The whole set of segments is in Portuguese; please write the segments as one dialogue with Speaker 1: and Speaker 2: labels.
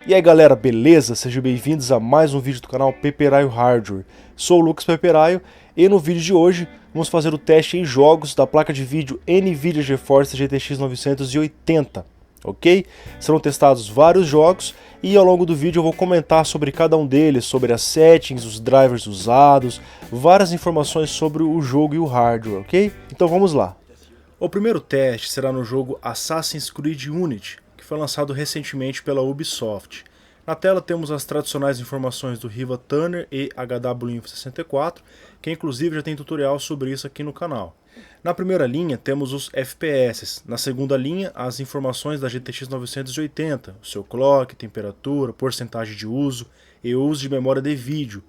Speaker 1: E aí galera, beleza? Sejam bem-vindos a mais um vídeo do canal Peperaio Hardware. Sou o Lucas Peperaio e no vídeo de hoje vamos fazer o teste em jogos da placa de vídeo NVIDIA GeForce GTX 980, ok? Serão testados vários jogos e ao longo do vídeo eu vou comentar sobre cada um deles, sobre as settings, os drivers usados, várias informações sobre o jogo e o hardware, ok? Então vamos lá. O primeiro teste será no jogo Assassin's Creed Unity, que foi lançado recentemente pela Ubisoft. Na tela temos as tradicionais informações do Riva Turner e HWINFO64, que inclusive já tem tutorial sobre isso aqui no canal. Na primeira linha temos os FPS, na segunda linha as informações da GTX 980, o seu clock, temperatura, porcentagem de uso e uso de memória de vídeo.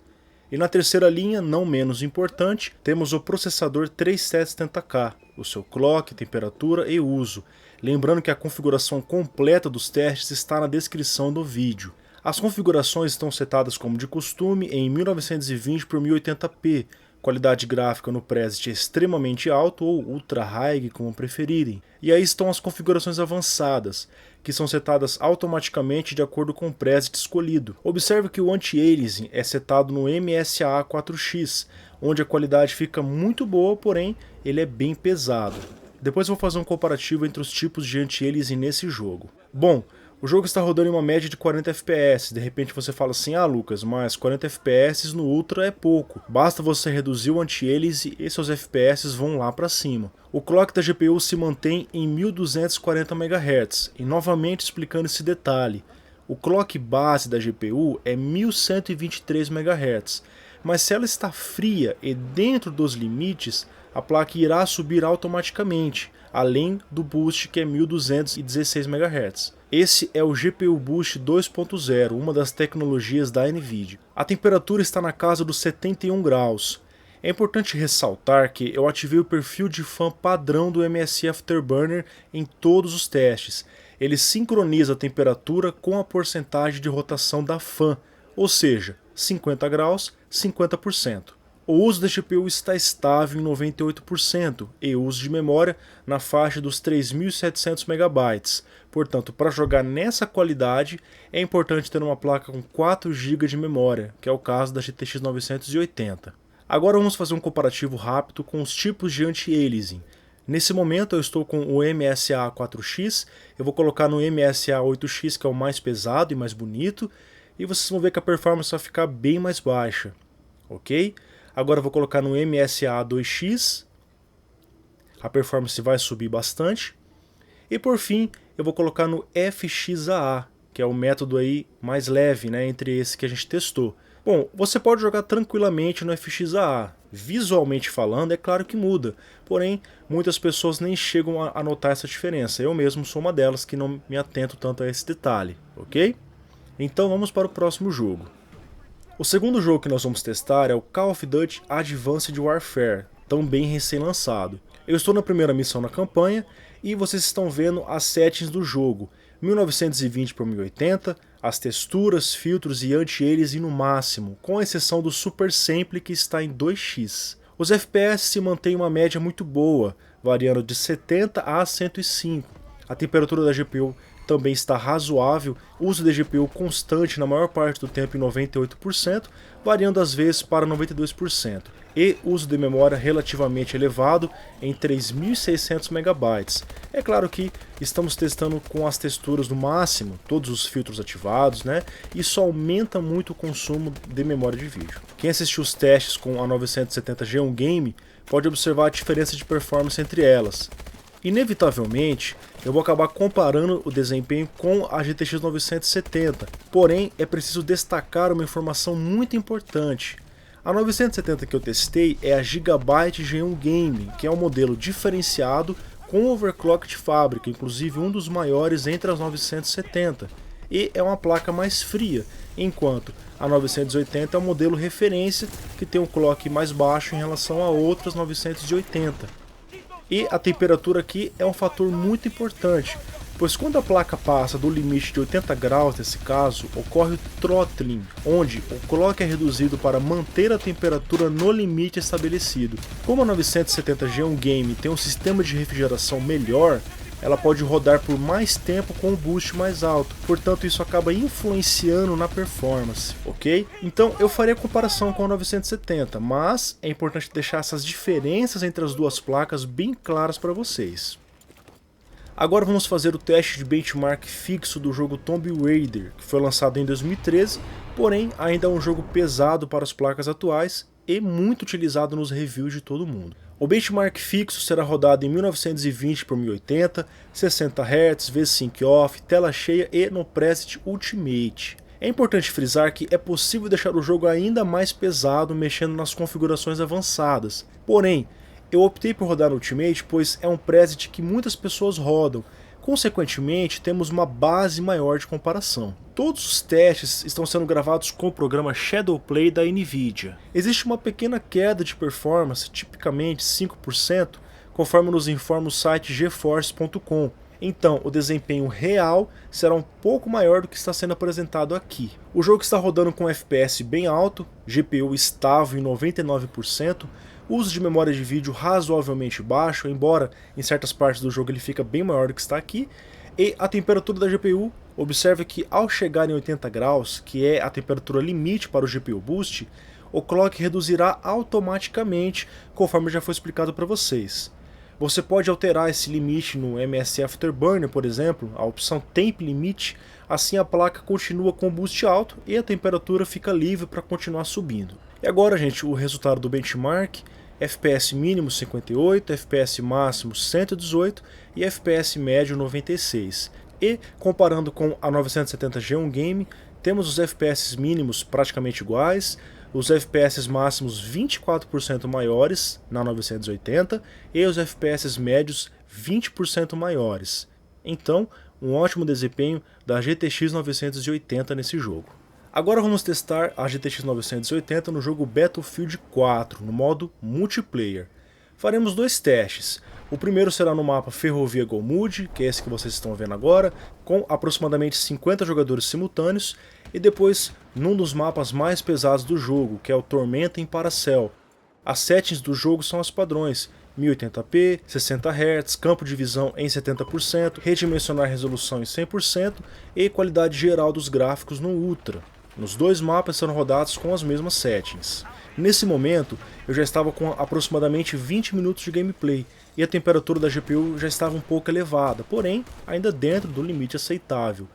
Speaker 1: E na terceira linha, não menos importante, temos o processador 3770K, o seu clock, temperatura e uso. Lembrando que a configuração completa dos testes está na descrição do vídeo. As configurações estão setadas como de costume em 1920 por 1080p, qualidade gráfica no preset extremamente alto ou Ultra High, como preferirem. E aí estão as configurações avançadas, que são setadas automaticamente de acordo com o preset escolhido. Observe que o anti-aliasing é setado no MSAA 4X, onde a qualidade fica muito boa, porém ele é bem pesado. Depois eu vou fazer um comparativo entre os tipos de anti-aliasing nesse jogo. Bom, o jogo está rodando em uma média de 40 FPS, de repente você fala assim, ah Lucas, mas 40 FPS no Ultra é pouco, basta você reduzir o anti-aliasing e seus FPS vão lá para cima. O clock da GPU se mantém em 1240 MHz, e novamente explicando esse detalhe, o clock base da GPU é 1123 MHz, mas se ela está fria e dentro dos limites, a placa irá subir automaticamente, além do boost que é 1216 MHz. Esse é o GPU Boost 2.0, uma das tecnologias da NVIDIA. A temperatura está na casa dos 71 graus. É importante ressaltar que eu ativei o perfil de fã padrão do MSI Afterburner em todos os testes. Ele sincroniza a temperatura com a porcentagem de rotação da fã, ou seja, 50 graus, 50%. O uso da GPU está estável em 98% e o uso de memória na faixa dos 3.700 MB. Portanto, para jogar nessa qualidade é importante ter uma placa com 4 GB de memória, que é o caso da GTX 980. Agora vamos fazer um comparativo rápido com os tipos de anti-aliasing. Nesse momento eu estou com o MSAA 4X, eu vou colocar no MSAA 8X, que é o mais pesado e mais bonito, e vocês vão ver que a performance vai ficar bem mais baixa, ok? Agora eu vou colocar no MSAA 2X, a performance vai subir bastante. E por fim, eu vou colocar no FXAA, que é o método aí mais leve, né, entre esse que a gente testou. Bom, você pode jogar tranquilamente no FXAA. Visualmente falando, é claro que muda, porém, muitas pessoas nem chegam a notar essa diferença. Eu mesmo sou uma delas que não me atento tanto a esse detalhe, ok? Então vamos para o próximo jogo. O segundo jogo que nós vamos testar é o Call of Duty Advanced Warfare, também recém-lançado. Eu estou na primeira missão na campanha e vocês estão vendo as settings do jogo. 1920 por 1080, as texturas, filtros e anti-aliasing no máximo, com exceção do Super Sample que está em 2x. Os FPS se mantêm uma média muito boa, variando de 70 a 105. A temperatura da GPU também está razoável, uso de GPU constante na maior parte do tempo em 98%, variando às vezes para 92%, e uso de memória relativamente elevado em 3.600 MB. É claro que estamos testando com as texturas no máximo, todos os filtros ativados, né? Isso aumenta muito o consumo de memória de vídeo. Quem assistiu os testes com a 970 G1 Game pode observar a diferença de performance entre elas. Inevitavelmente, eu vou acabar comparando o desempenho com a GTX 970, porém é preciso destacar uma informação muito importante. A 970 que eu testei é a Gigabyte G1 Game, que é um modelo diferenciado com overclock de fábrica, inclusive um dos maiores entre as 970, e é uma placa mais fria, enquanto a 980 é o modelo referência que tem um clock mais baixo em relação a outras 980. E a temperatura aqui é um fator muito importante, pois quando a placa passa do limite de 80 graus, nesse caso, ocorre o throttling, onde o clock é reduzido para manter a temperatura no limite estabelecido. Como a 970 G1 Game tem um sistema de refrigeração melhor, ela pode rodar por mais tempo com um boost mais alto, portanto isso acaba influenciando na performance, ok? Então eu faria comparação com a 970, mas é importante deixar essas diferenças entre as duas placas bem claras para vocês. Agora vamos fazer o teste de benchmark fixo do jogo Tomb Raider, que foi lançado em 2013, porém ainda é um jogo pesado para as placas atuais e muito utilizado nos reviews de todo mundo. O benchmark fixo será rodado em 1920 por 1080, 60 Hz, V-Sync Off, tela cheia e no Preset Ultimate. É importante frisar que é possível deixar o jogo ainda mais pesado mexendo nas configurações avançadas, porém, eu optei por rodar no Ultimate pois é um preset que muitas pessoas rodam, consequentemente temos uma base maior de comparação. Todos os testes estão sendo gravados com o programa Shadowplay da Nvidia. Existe uma pequena queda de performance, tipicamente 5%, conforme nos informa o site geforce.com. Então, o desempenho real será um pouco maior do que está sendo apresentado aqui. O jogo está rodando com FPS bem alto, GPU estável em 99%, uso de memória de vídeo razoavelmente baixo, embora em certas partes do jogo ele fica bem maior do que está aqui, e a temperatura da GPU, observe que ao chegar em 80 graus, que é a temperatura limite para o GPU Boost, o clock reduzirá automaticamente, conforme já foi explicado para vocês. Você pode alterar esse limite no MS Afterburner, por exemplo, a opção Temp Limit, assim a placa continua com boost alto e a temperatura fica livre para continuar subindo. E agora, gente, o resultado do benchmark: FPS mínimo 58, FPS máximo 118 e FPS médio 96. E, comparando com a 970 G1 Game, temos os FPS mínimos praticamente iguais, os FPS máximos 24% maiores na 980 e os FPS médios 20% maiores. Então, um ótimo desempenho da GTX 980 nesse jogo. Agora vamos testar a GTX 980 no jogo Battlefield 4, no modo multiplayer. Faremos dois testes. O primeiro será no mapa Ferrovia Golmud, que é esse que vocês estão vendo agora, com aproximadamente 50 jogadores simultâneos, e depois num dos mapas mais pesados do jogo, que é o Tormenta em Paracel. As settings do jogo são as padrões: 1080p, 60 Hz, campo de visão em 70%, redimensionar resolução em 100% e qualidade geral dos gráficos no Ultra. Nos dois mapas serão rodados com as mesmas settings. Nesse momento, eu já estava com aproximadamente 20 minutos de gameplay e a temperatura da GPU já estava um pouco elevada, porém ainda dentro do limite aceitável.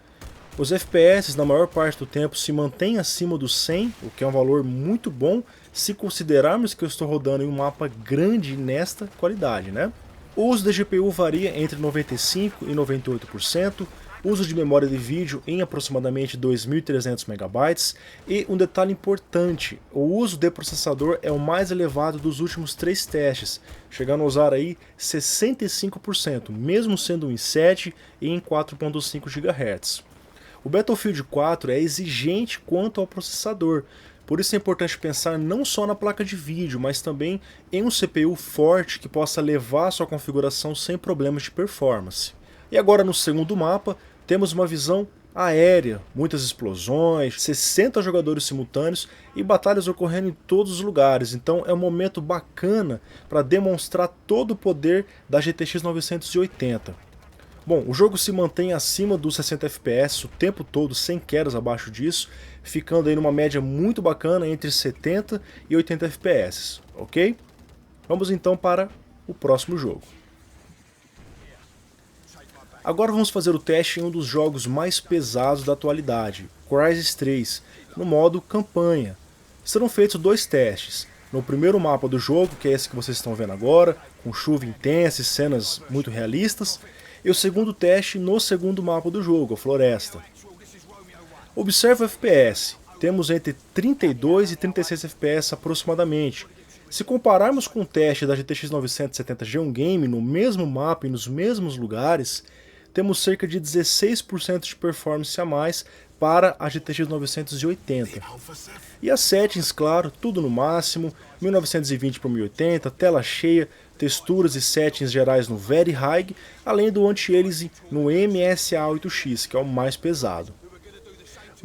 Speaker 1: Os FPS na maior parte do tempo se mantêm acima dos 100, o que é um valor muito bom se considerarmos que eu estou rodando em um mapa grande nesta qualidade, né? O uso da GPU varia entre 95% e 98%, uso de memória de vídeo em aproximadamente 2.300 MB, e um detalhe importante: o uso de processador é o mais elevado dos últimos 3 testes, chegando a usar aí 65%, mesmo sendo em i7 e em 4.5 GHz. O Battlefield 4 é exigente quanto ao processador, por isso é importante pensar não só na placa de vídeo, mas também em um CPU forte que possa levar a sua configuração sem problemas de performance. E agora no segundo mapa, temos uma visão aérea, muitas explosões, 60 jogadores simultâneos e batalhas ocorrendo em todos os lugares, então é um momento bacana para demonstrar todo o poder da GTX 980. Bom, o jogo se mantém acima dos 60 FPS o tempo todo, sem quedas abaixo disso, ficando aí numa média muito bacana entre 70 e 80 FPS, ok? Vamos então para o próximo jogo. Agora vamos fazer o teste em um dos jogos mais pesados da atualidade, Crysis 3, no modo campanha. Serão feitos dois testes. No primeiro mapa do jogo, que é esse que vocês estão vendo agora, com chuva intensa e cenas muito realistas, e o segundo teste no segundo mapa do jogo, a floresta. Observe o FPS, temos entre 32 e 36 FPS aproximadamente. Se compararmos com o teste da GTX 970 G1 Game no mesmo mapa e nos mesmos lugares, temos cerca de 16% de performance a mais para a GTX 980. E as settings, claro, tudo no máximo, 1920 por 1080, tela cheia, texturas e settings gerais no Very High, além do anti-aliasing no MSA8X, que é o mais pesado.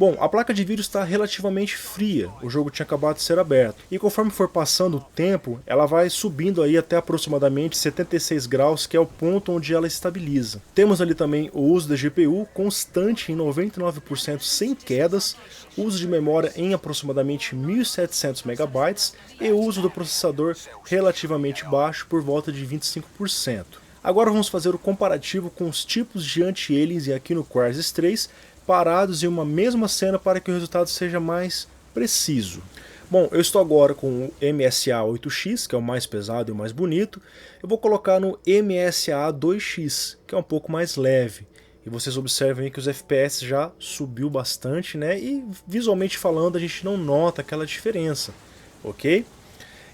Speaker 1: Bom, a placa de vídeo está relativamente fria, o jogo tinha acabado de ser aberto, e conforme for passando o tempo, ela vai subindo aí até aproximadamente 76 graus, que é o ponto onde ela estabiliza. Temos ali também o uso da GPU constante em 99% sem quedas, uso de memória em aproximadamente 1.700 MB e o uso do processador relativamente baixo, por volta de 25%. Agora vamos fazer o comparativo com os tipos de anti-aliasing aqui no Crysis 3, parados em uma mesma cena para que o resultado seja mais preciso. Bom, eu estou agora com o MSA 8X, que é o mais pesado e o mais bonito. Eu vou colocar no MSA 2X, que é um pouco mais leve. E vocês observem aí que os FPS já subiu bastante, né? E visualmente falando a gente não nota aquela diferença, ok?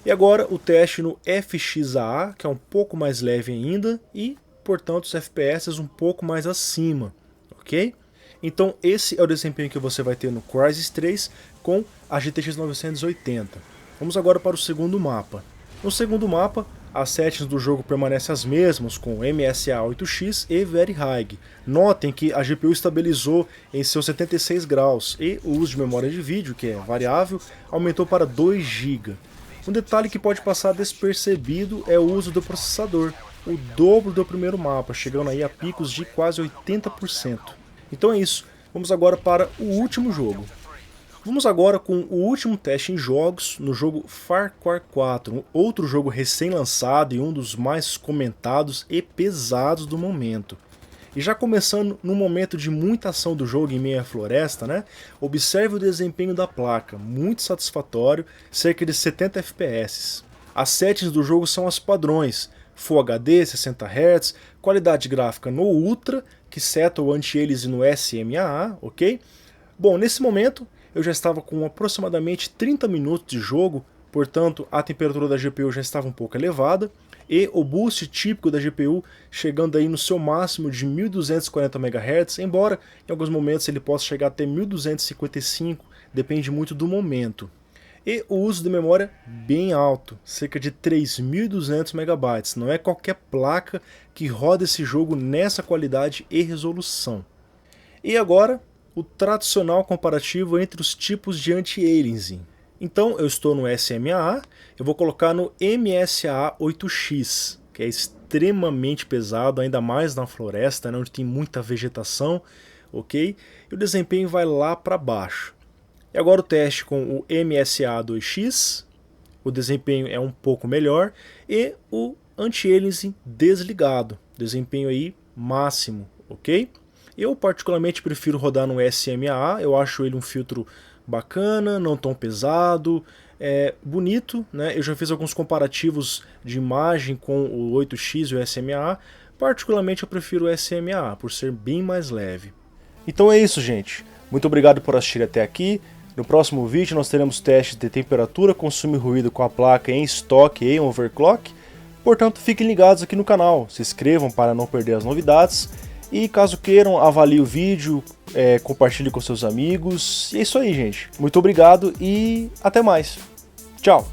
Speaker 1: E agora o teste no FXAA, que é um pouco mais leve ainda e, portanto, os FPS um pouco mais acima, ok? Então esse é o desempenho que você vai ter no Crysis 3 com a GTX 980. Vamos agora para o segundo mapa. No segundo mapa, as settings do jogo permanecem as mesmas com MSA 8X e Very High. Notem que a GPU estabilizou em seus 76 graus e o uso de memória de vídeo, que é variável, aumentou para 2 GB. Um detalhe que pode passar despercebido é o uso do processador, o dobro do primeiro mapa, chegando aí a picos de quase 80%. Então é isso, vamos agora para o último jogo. Vamos agora com o último teste em jogos, no jogo Far Cry 4, outro jogo recém-lançado e um dos mais comentados e pesados do momento. E já começando no momento de muita ação do jogo em meio à floresta, né? Observe o desempenho da placa, muito satisfatório, cerca de 70 FPS. As settings do jogo são as padrões, Full HD, 60 Hz, qualidade gráfica no Ultra, que seta o anti-aliasing no SMAA, ok? Bom, nesse momento eu já estava com aproximadamente 30 minutos de jogo, portanto a temperatura da GPU já estava um pouco elevada, e o boost típico da GPU chegando aí no seu máximo de 1240 MHz, embora em alguns momentos ele possa chegar até 1255, depende muito do momento. E o uso de memória bem alto, cerca de 3200 MB, não é qualquer placa que roda esse jogo nessa qualidade e resolução. E agora, o tradicional comparativo entre os tipos de anti-aliasing. Então eu estou no SMAA, eu vou colocar no MSA 8X, que é extremamente pesado, ainda mais na floresta, né, onde tem muita vegetação, ok? E o desempenho vai lá para baixo. E agora o teste com o MSA 2X, o desempenho é um pouco melhor, e o anti-aliasing desligado, desempenho aí máximo, ok? Eu particularmente prefiro rodar no SMAA, eu acho ele um filtro bacana, não tão pesado, é bonito, né? Eu já fiz alguns comparativos de imagem com o 8X e o SMAA, particularmente eu prefiro o SMAA, por ser bem mais leve. Então é isso, gente. Muito obrigado por assistir até aqui. No próximo vídeo nós teremos testes de temperatura, consumo e ruído com a placa em estoque e em overclock. Portanto, fiquem ligados aqui no canal, se inscrevam para não perder as novidades. E caso queiram, avalie o vídeo, compartilhe com seus amigos. E é isso aí, gente. Muito obrigado e até mais. Tchau!